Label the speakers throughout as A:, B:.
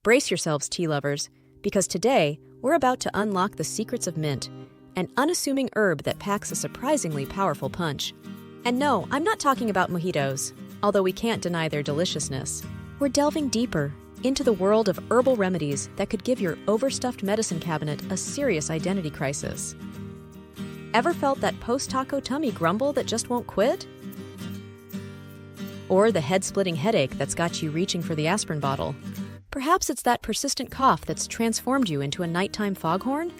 A: Brace yourselves, tea lovers, because today we're about to unlock the secrets of mint, an unassuming herb that packs a surprisingly powerful punch. And no, I'm not talking about mojitos, although we can't deny their deliciousness. We're delving deeper into the world of herbal remedies that could give your overstuffed medicine cabinet a serious identity crisis. Ever felt that post-taco tummy grumble that just won't quit? Or the head-splitting headache that's got you reaching for the aspirin bottle? Perhaps it's that persistent cough that's transformed you into a nighttime foghorn?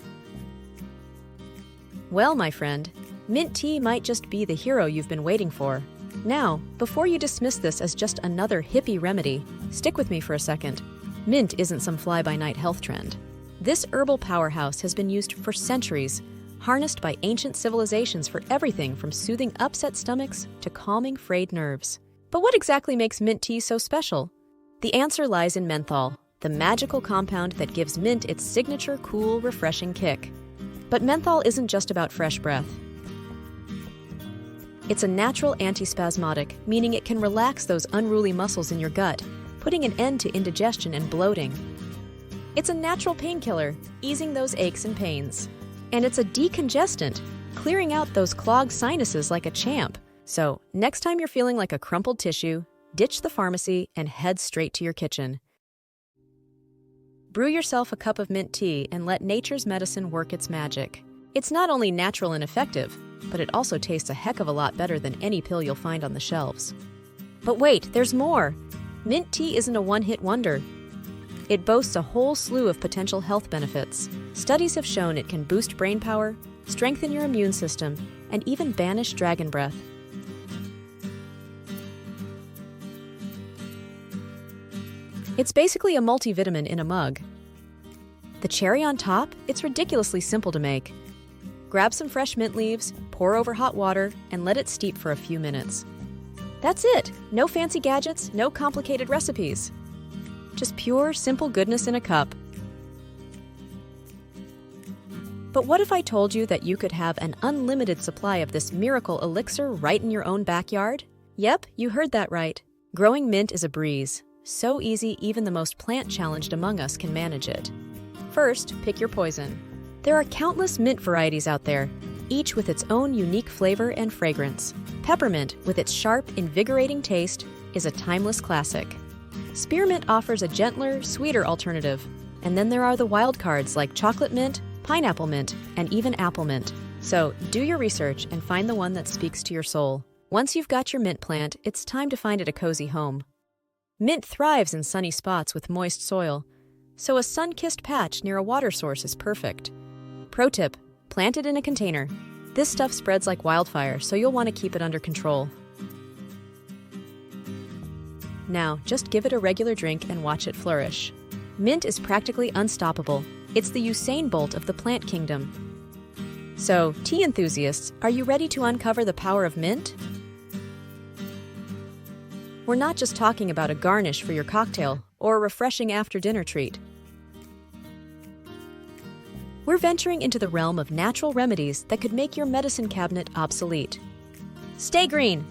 A: Well, my friend, mint tea might just be the hero you've been waiting for. Now, before you dismiss this as just another hippie remedy, stick with me for a second. Mint isn't some fly-by-night health trend. This herbal powerhouse has been used for centuries, harnessed by ancient civilizations for everything from soothing upset stomachs to calming frayed nerves. But what exactly makes mint tea so special? The answer lies in menthol, the magical compound that gives mint its signature cool, refreshing kick. But menthol isn't just about fresh breath. It's a natural antispasmodic, meaning it can relax those unruly muscles in your gut, putting an end to indigestion and bloating. It's a natural painkiller, easing those aches and pains. And it's a decongestant, clearing out those clogged sinuses like a champ. So, next time you're feeling like a crumpled tissue, ditch the pharmacy and head straight to your kitchen. Brew yourself a cup of mint tea and let nature's medicine work its magic. It's not only natural and effective, but it also tastes a heck of a lot better than any pill you'll find on the shelves. But wait, there's more! Mint tea isn't a one-hit wonder. It boasts a whole slew of potential health benefits. Studies have shown it can boost brain power, strengthen your immune system, and even banish dragon breath. It's basically a multivitamin in a mug. The cherry on top? It's ridiculously simple to make. Grab some fresh mint leaves, pour over hot water, and let it steep for a few minutes. That's it! No fancy gadgets, no complicated recipes. Just pure, simple goodness in a cup. But what if I told you that you could have an unlimited supply of this miracle elixir right in your own backyard? Yep, you heard that right. Growing mint is a breeze. So easy, even the most plant-challenged among us can manage it. First, pick your poison. There are countless mint varieties out there, each with its own unique flavor and fragrance. Peppermint, with its sharp, invigorating taste, is a timeless classic. Spearmint offers a gentler, sweeter alternative. And then there are the wild cards like chocolate mint, pineapple mint, and even apple mint. So, do your research and find the one that speaks to your soul. Once you've got your mint plant, it's time to find it a cozy home. Mint thrives in sunny spots with moist soil, so a sun-kissed patch near a water source is perfect. Pro tip, plant it in a container. This stuff spreads like wildfire, so you'll want to keep it under control. Now, just give it a regular drink and watch it flourish. Mint is practically unstoppable. It's the Usain Bolt of the plant kingdom. So, tea enthusiasts, are you ready to uncover the power of mint? We're not just talking about a garnish for your cocktail or a refreshing after-dinner treat. We're venturing into the realm of natural remedies that could make your medicine cabinet obsolete. Stay green,